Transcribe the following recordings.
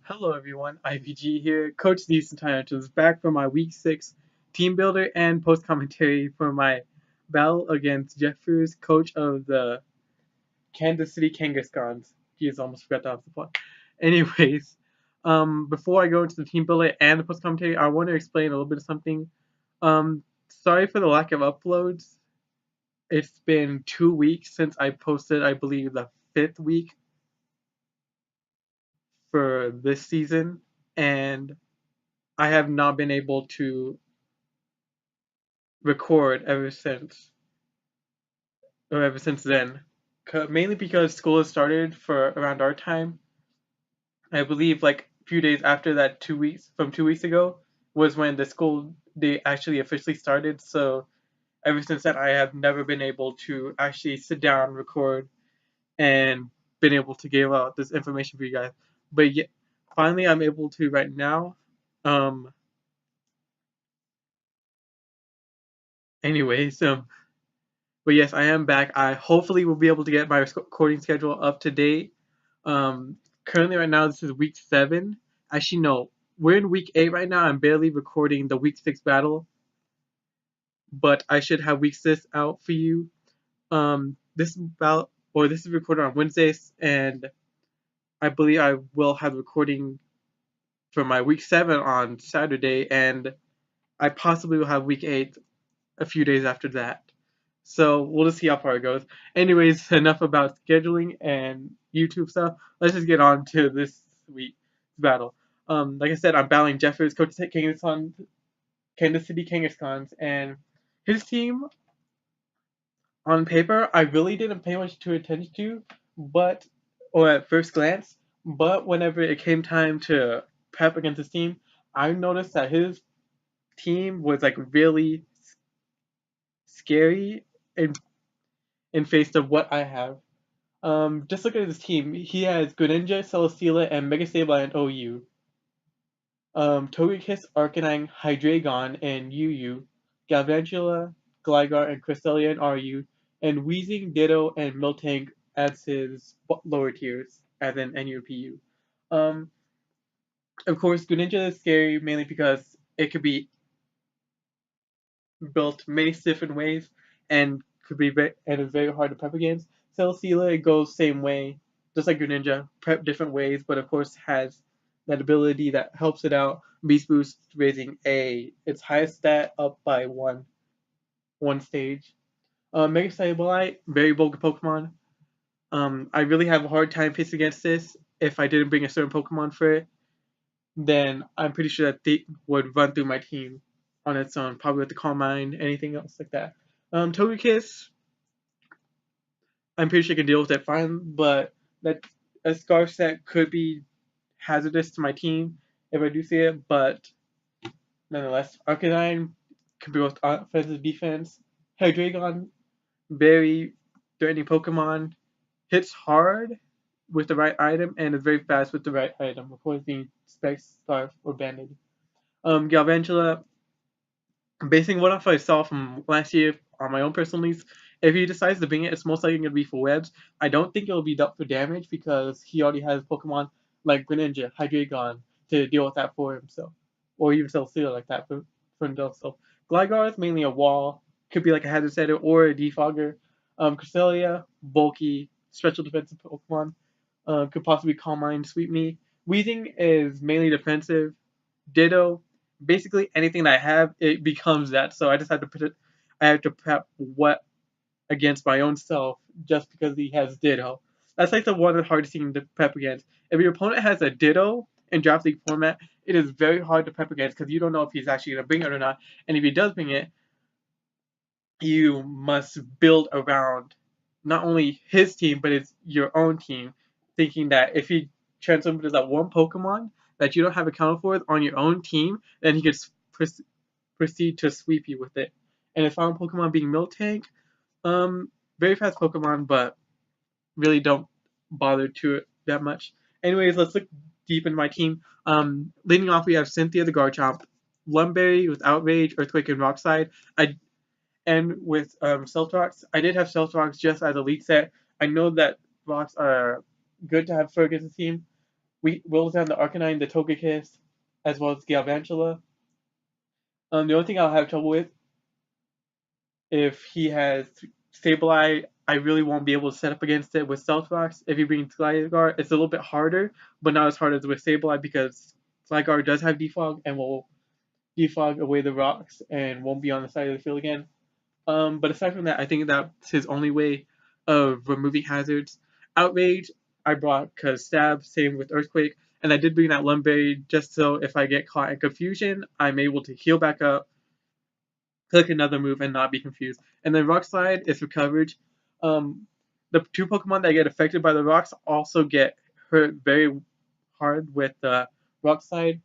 Hello everyone, IVG here, Coach Decent is back for my Week 6 team builder and post commentary for my battle against Jeffers, coach of the Kansas City Kanagskhans. He has almost forgot to have the plot. Anyways, before I go into the team builder and the post commentary, I want to explain a little bit of something. Sorry for the lack of uploads. It's been 2 weeks since I posted, I believe, the 5th week for this season, and I have not been able to record ever since then. Mainly because school has started for around our time. I believe like a few days after that, 2 weeks from 2 weeks ago was when the school day actually officially started. So ever since then, I have never been able to actually sit down, record, and been able to give out this information for you guys. But yeah, finally, I'm able to right now. Um. Anyways, but yes, I am back. I hopefully will be able to get my recording schedule up to date. Currently, right now, this is week 7. Actually, no, we're in week 8 right now. I'm barely recording the week 6 battle, but I should have week 6 out for you. This is recorded on Wednesdays, and I believe I will have recording for my week 7 on Saturday, and I possibly will have week 8 a few days after that. So we'll just see how far it goes. Anyways, enough about scheduling and YouTube stuff. Let's just get on to this week's battle. Like I said, I'm battling Jeffers, Coach Kansas City Kanagskhans, and his team on paper I really didn't pay much attention to, or at first glance, but whenever it came time to prep against his team, I noticed that his team was like really scary in face of what I have. Just look at his team. He has Greninja, Celesteela, and Mega Sableye and OU. Togekiss, Arcanine, Hydreigon, and UU. Galvantula, Gligar, and Cresselia and RU. And Weezing, Ditto, and Miltank as his lower tiers, as in NUPU. Um, of course, Greninja is scary mainly because it could be built many different ways and is very hard to prep against. Celesteela, it goes same way, just like Greninja, prep different ways, but of course has that ability that helps it out. Beast Boost raising its highest stat up by one stage. Mega Sableye, very bulky Pokemon. I really have a hard time facing against this. If I didn't bring a certain Pokemon for it, then I'm pretty sure that they would run through my team on its own, probably with the Calm Mind, anything else like that. Togekiss, I'm pretty sure I can deal with it fine, but that a Scarf set could be hazardous to my team if I do see it, but nonetheless, Arcanine can be both offensive defense. Hydreigon, very threatening Pokemon, hits hard with the right item and is very fast with the right item, of course being Specs, Scarf, or Banded. Galvantula, basing what off I saw from last year on my own personal needs, if he decides to bring it, it's most likely going to be for webs. I don't think it'll be up for damage because he already has Pokemon like Greninja, Hydreigon to deal with that for himself, or even Celesteela like that for himself. Gligar is mainly a wall, could be like a hazard setter or a defogger. Cresselia, bulky, special defensive Pokemon, could possibly Calm Mind, Sweep Me. Weezing is mainly defensive. Ditto, basically anything that I have, it becomes that. So I just have to I have to prep what against my own self just because he has Ditto. That's like the one of the hardest things to prep against. If your opponent has a Ditto in Draft League format, it is very hard to prep against because you don't know if he's actually going to bring it or not. And if he does bring it, you must build around not only his team, but it's your own team, thinking that if he transforms that one Pokemon that you don't have accounted for on your own team, then he could proceed to sweep you with it. And his final Pokemon being Miltank, very fast Pokemon, but really don't bother to it that much. Anyways, let's look deep into my team. Leading off, we have Cynthia the Garchomp, Lumberry with Outrage, Earthquake, and Rock Slide. And with Stealth Rocks, I did have Stealth Rocks just as a lead set. I know that rocks are good to have for against the team, we rolls down the Arcanine, the Togekiss, as well as Galvantula. The only thing I'll have trouble with if he has Sableye, I really won't be able to set up against it with Stealth Rocks. If he brings Gligar, it's a little bit harder, but not as hard as with Sableye because Gligar does have Defog and will defog away the rocks and won't be on the side of the field again. But aside from that, I think that's his only way of removing hazards. Outrage, I brought because Stab, same with Earthquake, and I did bring that Lumberry just so if I get caught in confusion, I'm able to heal back up, click another move, and not be confused. And then Rock Slide is for coverage. The two Pokemon that get affected by the rocks also get hurt very hard with the Rock Slide,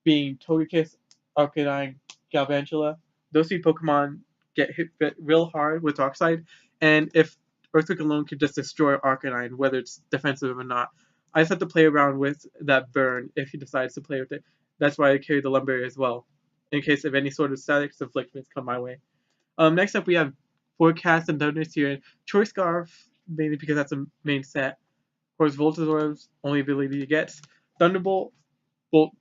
being Togekiss, Arcanine, Galvantula. Those three Pokemon get hit real hard with Rock Slide, and if Earthquake alone could just destroy Arcanine, whether it's defensive or not, I just have to play around with that burn if he decides to play with it. That's why I carry the Lumberry as well, in case of any sort of static afflictions come my way. Next up we have Forecast and Thunderous here. Choice Scarf, mainly because that's a main set. Of course, Voltozorb's only ability he gets. Thunderbolt, Bolt,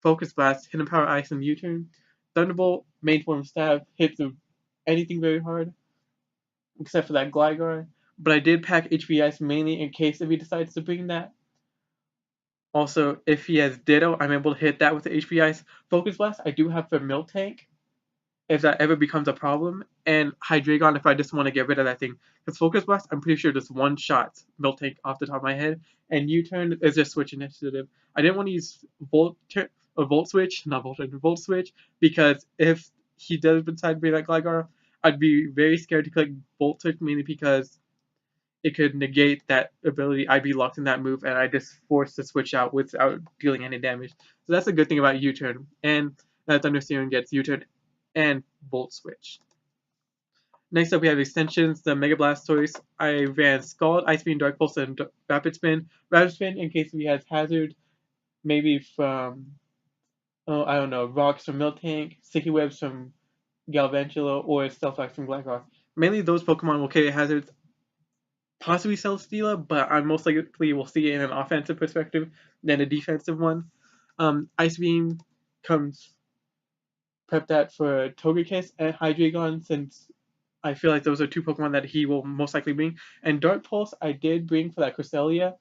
Focus Blast, Hidden Power Ice, and U-Turn. Thunderbolt, main form Stab, hits anything very hard, except for that Gligar. But I did pack HP Ice mainly in case if he decides to bring that. Also, if he has Ditto, I'm able to hit that with the HP Ice. Focus Blast, I do have for Miltank, if that ever becomes a problem, and Hydreigon if I just want to get rid of that thing. Because Focus Blast, I'm pretty sure just one shot Miltank off the top of my head, and U-Turn is just Switch Initiative. I didn't want to use Volt Switch, not Volt Switch, because if he does decide to bring that Gligar, I'd be very scared to click Volt Switch, mainly because it could negate that ability. I'd be locked in that move, and I just forced to switch out without dealing any damage. So that's a good thing about U-Turn, and that Thunder Serum gets U-Turn and Volt Switch. Next up, we have extensions. The Mega Blastoise. I ran Scald, Ice Beam, Dark Pulse, and Rapid Spin. Rapid Spin in case he has Hazard, maybe from, I don't know, Rocks from Miltank, Sticky Webs from Galvantula, or Stealth Rocks from Blackrock. Mainly those Pokemon will carry hazards, possibly Celesteela, but I most likely will see it in an offensive perspective than a defensive one. Ice Beam comes prep that for Togekiss and Hydreigon, since I feel like those are two Pokemon that he will most likely bring. And Dark Pulse I did bring for that Cresselia.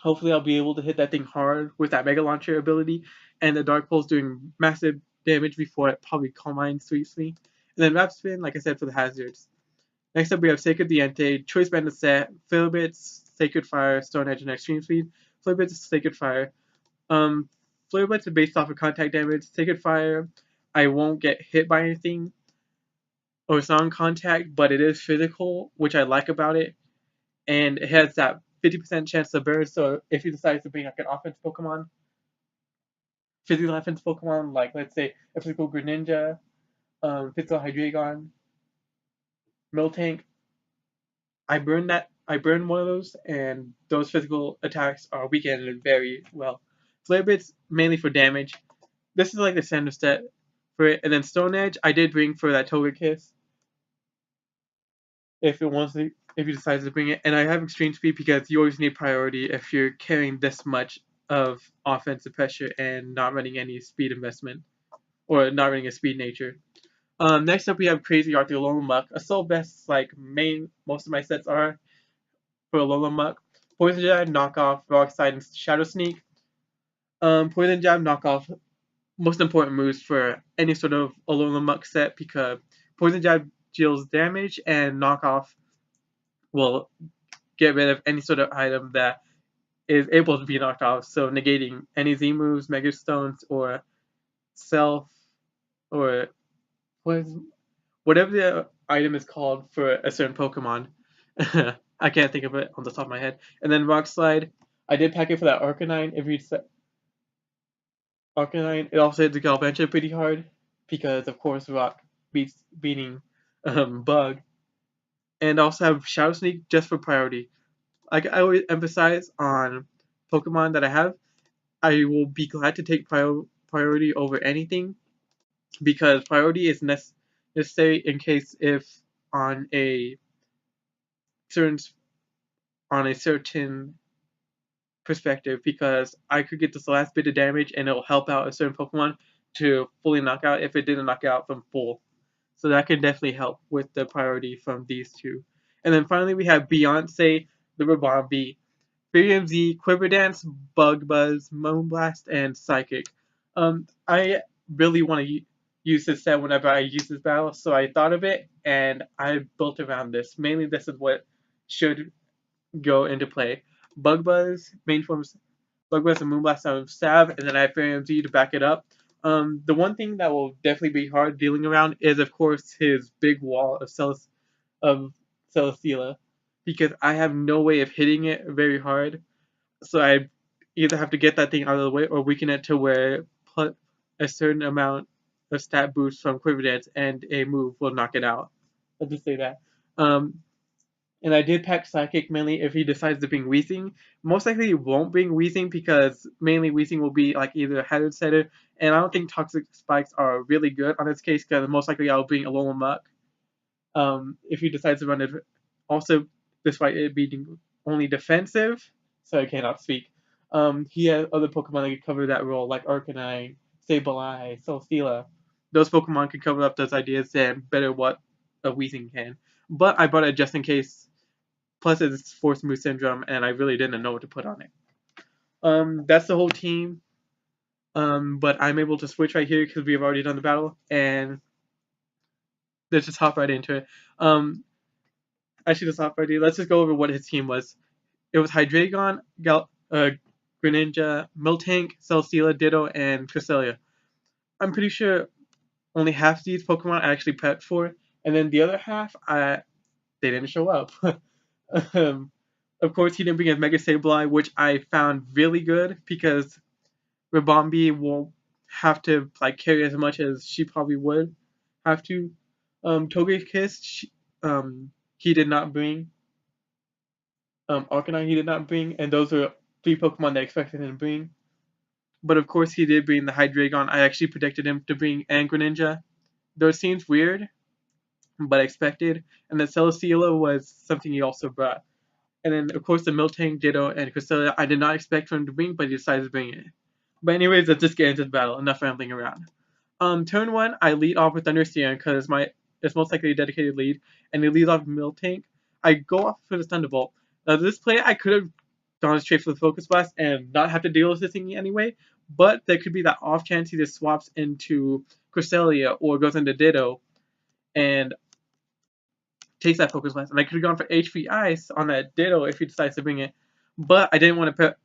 Hopefully I'll be able to hit that thing hard with that Mega Launcher ability, and the Dark Pulse doing massive damage before it probably Calm Mind sweeps me. And then Rapid Spin, like I said, for the hazards. Next up we have Sacred Diente, Choice Bandit set, Flare-Blitz, Sacred Fire, Stone Edge, and Extreme Speed. Flare-Blitz, Sacred Fire. Flare-Blitz is based off of contact damage. Sacred Fire, I won't get hit by anything, or it's on contact, but it is physical, which I like about it. And it has that 50% chance to burn, so if he decides to bring like an offense Pokemon, physical offense Pokemon, like let's say a physical Greninja, physical Hydreigon, Miltank, I burn one of those, and those physical attacks are weakened very well. Flare-Blitz mainly for damage. This is like the standard set for it. And then Stone Edge, I did bring for that Togekiss if he decides to bring it. And I have Extreme Speed because you always need priority if you're carrying this much of offensive pressure and not running any speed investment, or not running a speed nature. Next up we have Crazy Arctic Alolan Assault Vest, like most of my sets are for Alolan. Poison Jab, Knockoff, Rock Slide, and Shadow Sneak. Poison Jab, Knockoff, most important moves for any sort of Alolan set, because Poison Jab deals damage and Knockoff will get rid of any sort of item that is able to be knocked off, so negating any Z moves, Mega Stones, or Self, or whatever the item is called for a certain Pokemon. I can't think of it on the top of my head. And then Rock Slide, I did pack it for that Arcanine. If you set Arcanine, it also hits the Galvantula pretty hard, because of course Rock beating Bug. And also have Shadow Sneak just for priority. Like I always emphasize on Pokemon that I have, I will be glad to take priority over anything, because priority is necessary in case if on a certain perspective, because I could get this last bit of damage and it'll help out a certain Pokemon to fully knock out if it didn't knock out from full. So that can definitely help with the priority from these two. And then finally we have Beyonce, the Ribombee, Miriam Z, Quiver Dance, Bug Buzz, Moonblast, and Psychic. I really want to use this set whenever I use this battle, so I thought of it and I built around this. Mainly, this is what should go into play. Bug Buzz, main forms, Bug Buzz and Moonblast out of Stab, and then I have Miriam Z to back it up. The one thing that will definitely be hard dealing around is, of course, his big wall of Celesteela, because I have no way of hitting it very hard. So I either have to get that thing out of the way or weaken it to where put a certain amount of stat boost from Quiver Dance and a move will knock it out. I'll just say that. Um, and I did pack Psychic mainly if he decides to bring Weezing. Most likely he won't bring Weezing because mainly Weezing will be like either a Hazard Setter, and I don't think Toxic Spikes are really good on this case because most likely I'll bring Alola Muck if he decides to run it. Also, despite it being only defensive, so I cannot speak. He has other Pokemon that can cover that role, like Arcanine, Sableye, Celesteela. Those Pokemon can cover up those ideas and better what a Weezing can. But I brought it just in case. Plus, it's Force Move Syndrome, and I really didn't know what to put on it. That's the whole team. But I'm able to switch right here because we have already done the battle, and let's just hop right into it. Actually, let's hop right here. Let's just go over what his team was. It was Hydreigon, Greninja, Miltank, Celesteela, Ditto, and Cresselia. I'm pretty sure only half of these Pokemon I actually prepped for, and then the other half, they didn't show up. Of course, he didn't bring his Mega Sableye, which I found really good because Ribombee won't have to like carry as much as she probably would have to. Togekiss, he did not bring. Arcanine he did not bring, and those are three Pokemon that I expected him to bring. But of course, he did bring the Hydreigon. I actually predicted him to bring and Greninja. Those seems weird, but expected. And the Celesteela was something he also brought. And then, of course, the Miltank, Ditto, and Cresselia, I did not expect for him to bring, but he decided to bring it. But anyways, let's just get into the battle. Enough rambling around. Turn 1, I lead off with Thunderstone because it's most likely a dedicated lead, and he leads off with Miltank. I go off for the Thunderbolt. Now, this play, I could have gone straight for the Focus Blast and not have to deal with this thing anyway, but there could be that off chance he just swaps into Cresselia or goes into Ditto and takes that Focus Blast. And I could have gone for HP Ice on that Ditto if he decides to bring it, but I didn't want to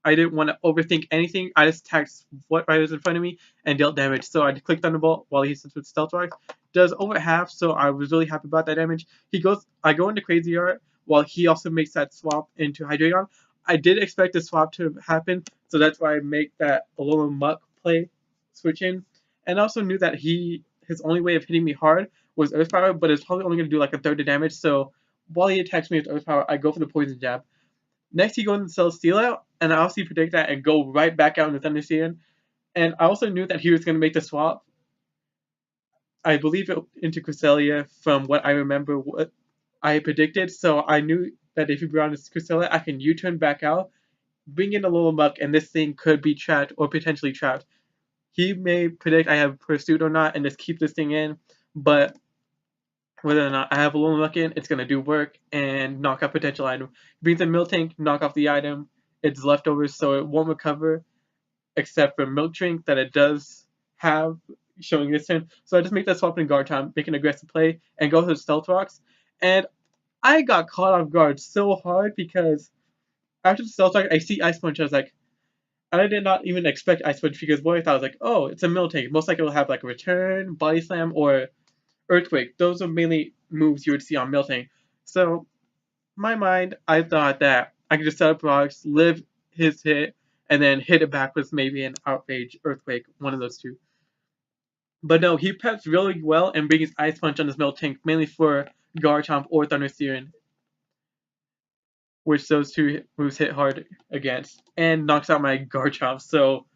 overthink anything. I just attacked what was in front of me and dealt damage. So I clicked Thunderbolt while he sits with Stealth Rock. Does over half, so I was really happy about that damage. I go into Crazy Art while he also makes that swap into Hydreigon. I did expect the swap to happen, so that's why I make that Alola Muck play switch in. And I also knew that his only way of hitting me hard was Earth Power, but it's probably only going to do like a third of damage. So while he attacks me with Earth Power, I go for the Poison Jab. Next, he goes into Celesteela, and I also predict that and go right back out into Thunderstone. And I also knew that he was going to make the swap. I believe it into Cresselia from what I remember what I predicted. So I knew that if he brought into Cresselia, I can U-turn back out, bring in a little Muck, and this thing could be trapped or potentially trapped. He may predict I have Pursuit or not and just keep this thing in, but whether or not I have a little Muck in, it's going to do work and knock out potential item. Brings in Miltank, knock off the item. It's leftovers, so it won't recover, except for Milk Drink that it does have showing this turn. So I just make that swap in guard time, make an aggressive play, and go to the Stealth Rocks. And I got caught off guard so hard because after the Stealth Rock, I see Ice Punch. I was like, I did not even expect Ice Punch because what I thought was like, oh, it's a Miltank. Most likely it'll have like a Return, Body Slam, or Earthquake. Those are mainly moves you would see on Miltank. So, in my mind, I thought that I could just set up rocks, live his hit, and then hit it back with maybe an Outrage, Earthquake, one of those two. But no, he preps really well and brings Ice Punch on his Miltank, mainly for Garchomp or Thunder Siren, which those two moves hit hard against, and knocks out my Garchomp. So,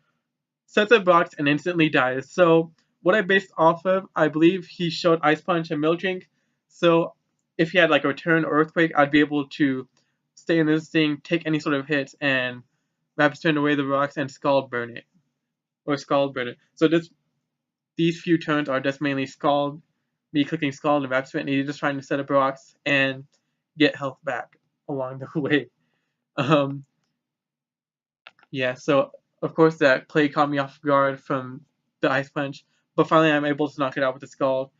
sets up rocks and instantly dies. So, what I based off of, I believe he showed Ice Punch and Miltank. So, if he had like a Return or Earthquake, I'd be able to stay in this thing, take any sort of hits, and Rapid Spin away the rocks, and Scald burn it. Or Scald burn it. So these few turns are just mainly Scald, me clicking Scald and Rapid Spin, and you're just trying to set up rocks and get health back along the way. Yeah, so of course that play caught me off guard from the Ice Punch, but finally I'm able to knock it out with the Scald.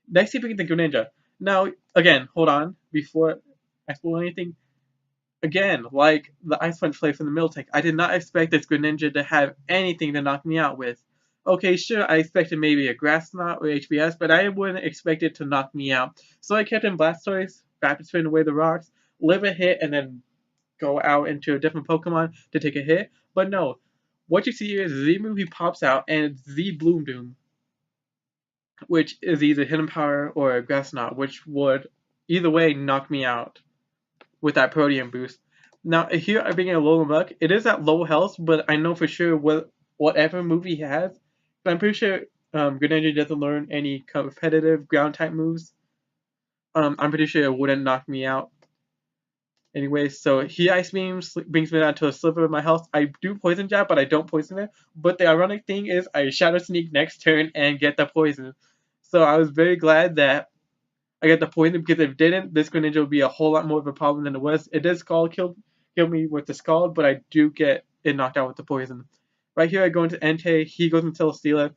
Next, we get the Greninja. Now, again, hold on, before I spoil anything, again, like the Ice Punch play from the Miltank, I did not expect this Greninja to have anything to knock me out with. Okay, sure, I expected maybe a Grass Knot or HBS, but I wouldn't expect it to knock me out. So I kept in Blastoise, Rapid Spin away the rocks, live a hit, and then go out into a different Pokemon to take a hit. But no, what you see here is Z move, he pops out, and it's Z Bloom Doom, which is either Hidden Power or a Grass Knot, which would either way knock me out with that Protean boost. Now here I'm being a low luck. It is at low health, but I know for sure whatever move he has, I'm pretty sure Greninja doesn't learn any competitive ground type moves. I'm pretty sure it wouldn't knock me out. Anyway, so he Ice Beams brings me down to a sliver of my health. I do Poison Jab, but I don't poison it. But the ironic thing is I Shadow Sneak next turn and get the poison. So I was very glad that I got the poison, because if it didn't, this Greninja would be a whole lot more of a problem than it was. It does kill me with the Scald, but I do get it knocked out with the poison. Right here I go into Entei, he goes into Celesteela.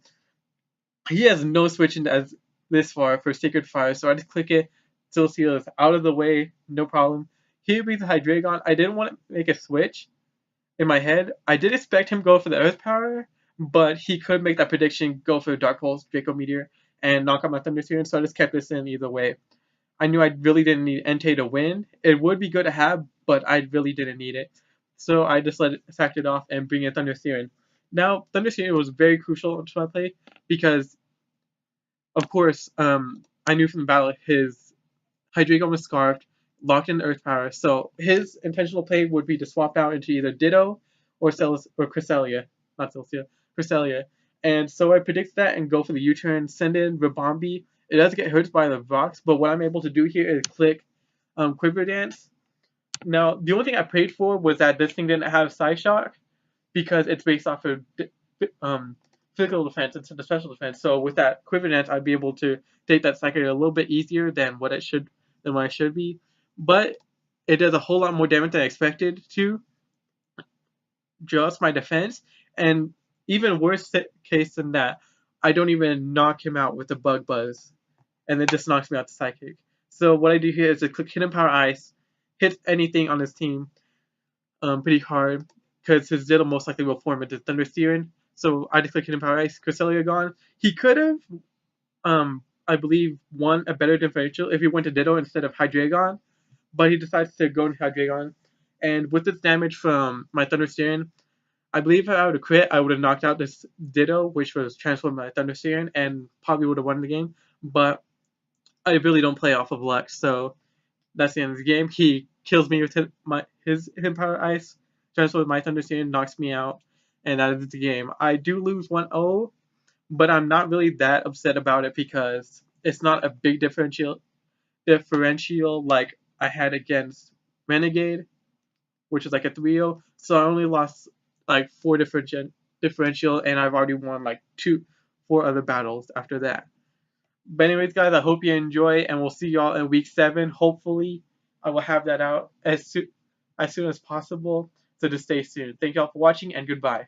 He has no switching as this far for Sacred Fire, so I just click it. Celesteela is out of the way, no problem. He brings a Hydreigon. I didn't want to make a switch in my head. I did expect him to go for the Earth Power, but he could make that prediction, go for Dark Pulse, Draco Meteor, and knock out my Thunder Sphere, so I just kept this in either way. I knew I really didn't need Entei to win. It would be good to have, but I really didn't need it. So I just sacked it off and bring in Thunder Siren. Now, Thunder Siren was very crucial to my play because, of course, I knew from the battle his Hydreigon was Scarfed, locked in Earth Power, so his intentional play would be to swap out into either Ditto or Cresselia. Not Celestia, Cresselia. And so I predict that and go for the U-turn, send in Ribombee. It does get hurt by the rocks, but what I'm able to do here is click Quiver Dance. Now, the only thing I prayed for was that this thing didn't have Psyshock, because it's based off of physical defense instead of special defense. So with that Quiver Dance, I'd be able to take that Psychic a little bit easier than what I should be. But it does a whole lot more damage than I expected to. Just my defense, and even worse case than that, I don't even knock him out with the Bug Buzz, and it just knocks me out the Psychic. So what I do here is I click Hidden Power Ice, hit anything on his team pretty hard, because his Diddle most likely will form into Thunder Siren. So I just click Hidden Power Ice, Cresselia gone. He could have, I believe, won a better differential if he went to Ditto instead of Hydreigon, but he decides to go into Hydreigon. And with this damage from my Thunder Siren, I believe if I would have crit, I would have knocked out this Ditto, which was transformed by Thunder Siren, and probably would have won the game. But I really don't play off of luck, so that's the end of the game. He kills me with his Hidden Power Ice, transforms with my Thunder Siren, knocks me out, and that is the game. I do lose 1-0, but I'm not really that upset about it because it's not a big differential like I had against Renegade, which is like a 3-0. So I only lost like 4 differential, and I've already won like 4 other battles after that. But anyways, guys, I hope you enjoy, and we'll see y'all in week 7. Hopefully, I will have that out as soon as possible. So just stay tuned. Thank y'all for watching, and goodbye.